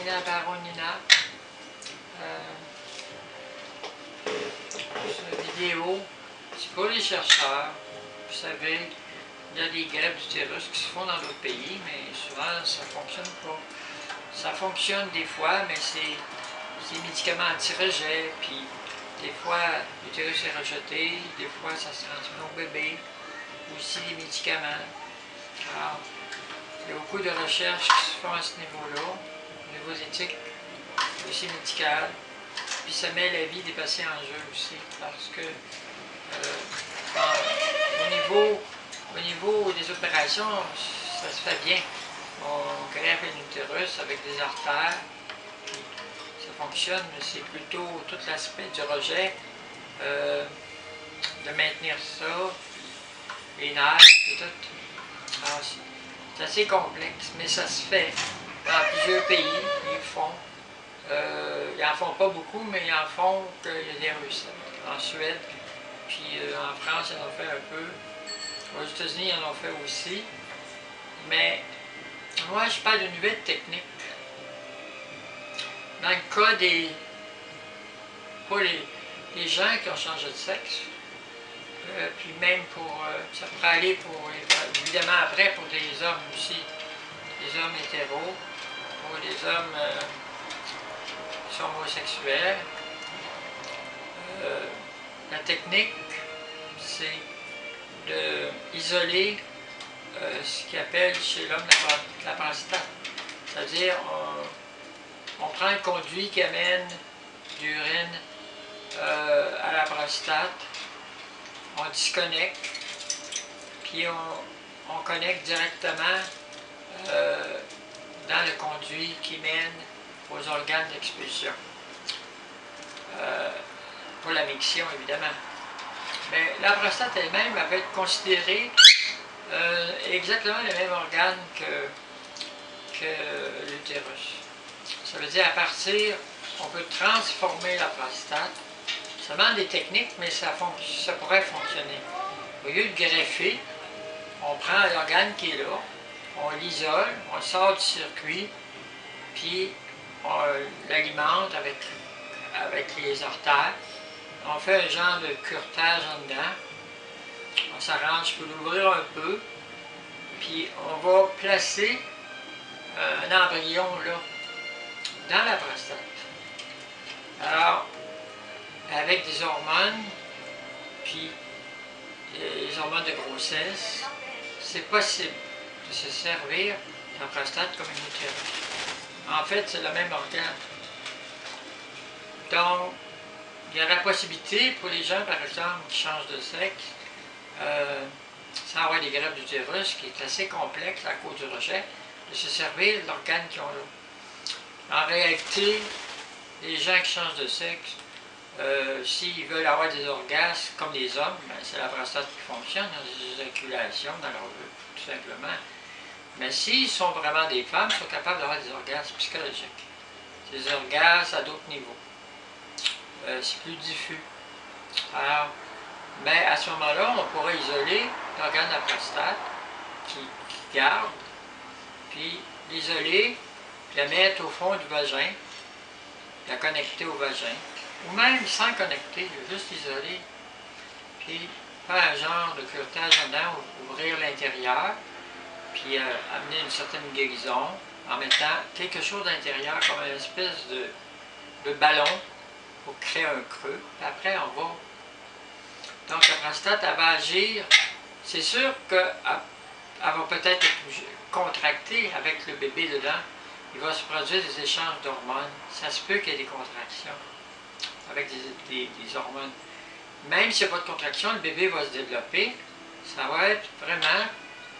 Nina Baronina. Cette vidéo, c'est pour les chercheurs. Vous savez, il y a des greffes d'utérus qui se font dans d'autres pays, mais souvent ça ne fonctionne pas. Ça fonctionne des fois, mais c'est des médicaments anti-rejet, puis des fois l'utérus est rejeté, des fois ça se transmet au bébé, aussi des médicaments. Alors, il y a beaucoup de recherches qui se font à ce niveau-là, au niveau éthique, aussi médical. Puis ça met la vie des patients en jeu aussi, parce que au niveau des opérations, ça se fait bien. On greffe un utérus avec des artères, puis ça fonctionne, mais c'est plutôt tout l'aspect du rejet, de maintenir ça, puis les nerfs et tout. Alors, c'est assez complexe, mais ça se fait dans plusieurs pays, ils le font. Ils n'en font pas beaucoup, mais ils en font qu'il y a des recettes. En Suède, puis en France, ils en ont fait un peu. Aux États-Unis, ils en ont fait aussi. Mais moi, je parle d'une nouvelle technique. Dans le cas pour les gens qui ont changé de sexe, puis même pour, ça pourrait aller pour, évidemment après, pour des hommes aussi, des hommes hétéros, pour les hommes qui sont homosexuels. La technique, c'est d'isoler ce qu'ils appellent chez l'homme la prostate. C'est-à-dire, on prend le conduit qui amène l'urine à la prostate, on disconnecte, puis on connecte directement dans le conduit qui mène aux organes d'expulsion. Pour la miction, évidemment. Mais la prostate elle-même va être considérée exactement le même organe que l'utérus. Ça veut dire à partir, on peut transformer la prostate. Ça demande des techniques, mais ça pourrait fonctionner. Au lieu de greffer, on prend l'organe qui est là, on l'isole, on le sort du circuit, puis on l'alimente avec les artères. On fait un genre de curetage en dedans. On s'arrange pour l'ouvrir un peu, puis on va placer un embryon là, dans la prostate. Alors, avec des hormones, puis les hormones de grossesse, c'est possible de se servir de la prostate comme une utérus. En fait, c'est le même organe. Donc, il y a la possibilité pour les gens, par exemple, qui changent de sexe, sans avoir des greffes d'utérus, qui est assez complexe à cause du rejet, de se servir de l'organe qu'ils ont là. En réalité, les gens qui changent de sexe, s'ils veulent avoir des orgasmes comme les hommes, ben, c'est la prostate qui fonctionne, il y a des éjaculations dans leur vœu, tout simplement. Mais s'ils sont vraiment des femmes, ils sont capables d'avoir des orgasmes psychologiques. Des orgasmes à d'autres niveaux. C'est plus diffus. Alors, mais à ce moment-là, on pourrait isoler l'organe de la prostate qui garde, puis l'isoler, puis la mettre au fond du vagin, la connecter au vagin, ou même sans connecter, juste isoler, puis faire un genre de curetage dedans, ouvrir l'intérieur, puis amener une certaine guérison en mettant quelque chose à l'intérieur comme une espèce de ballon pour créer un creux. Puis après, on va... Donc la prostate, elle va agir. C'est sûr qu'elle va peut-être être contractée avec le bébé dedans. Il va se produire des échanges d'hormones. Ça se peut qu'il y ait des contractions avec des hormones. Même s'il n'y a pas de contraction, le bébé va se développer. Ça va être vraiment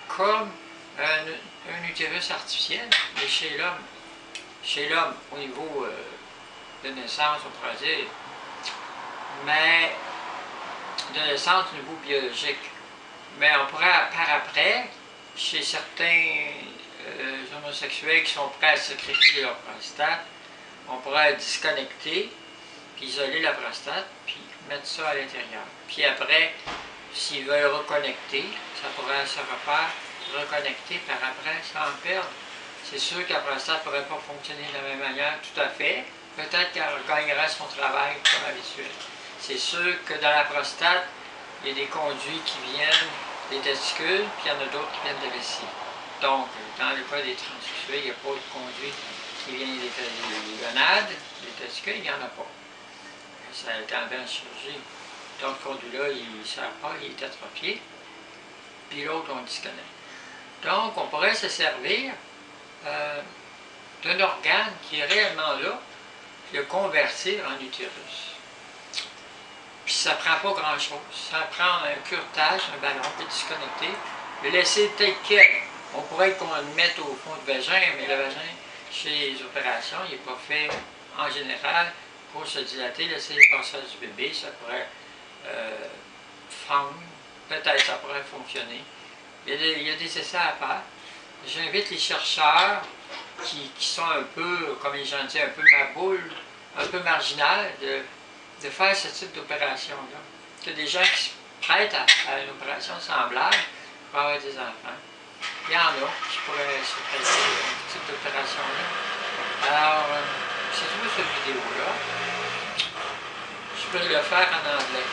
comme un utérus artificiel, mais chez l'homme. Chez l'homme, au niveau de naissance, on pourrait dire, mais de naissance au niveau biologique. Mais on pourrait, par après, chez certains homosexuels qui sont prêts à sacrifier leur prostate, on pourrait disconnecter, puis isoler la prostate, puis mettre ça à l'intérieur. Puis après, s'ils veulent reconnecter, ça pourrait se refaire, reconnecter par après, sans perdre c'est sûr que la prostate ne pourrait pas fonctionner de la même manière tout à fait. Peut-être qu'elle gagnerait son travail comme habituel. C'est sûr que dans la prostate, il y a des conduits qui viennent des testicules, puis il y en a d'autres qui viennent de la vessie. Donc, dans le cas des transsexués, il n'y a pas de conduit qui vient des gonades, des testicules, il n'y en a pas. Ça a été enlevé en chirurgie. Donc, ce conduit-là, il ne sert pas, il est atrophié. Puis l'autre, on disconnecte. Donc, on pourrait se servir d'un organe qui est réellement là, puis le convertir en utérus. Puis ça ne prend pas grand-chose. Ça prend un curetage, un ballon, puis disconnecter, le laisser tel quel. On pourrait qu'on le mette au fond du vagin, mais le vagin, chez les opérations, il n'est pas fait en général pour se dilater, laisser le passage du bébé, ça pourrait fendre, peut-être ça pourrait fonctionner. Il y a des essais à faire. J'invite les chercheurs qui sont un peu, comme les gens disent, un peu maboules, un peu marginales, de faire ce type d'opération-là. Il y a des gens qui se prêtent à une opération semblable pour avoir des enfants. Il y en a qui pourraient se prêter à ce type d'opération-là. Alors, c'est tout cette vidéo-là. Je peux le faire en anglais.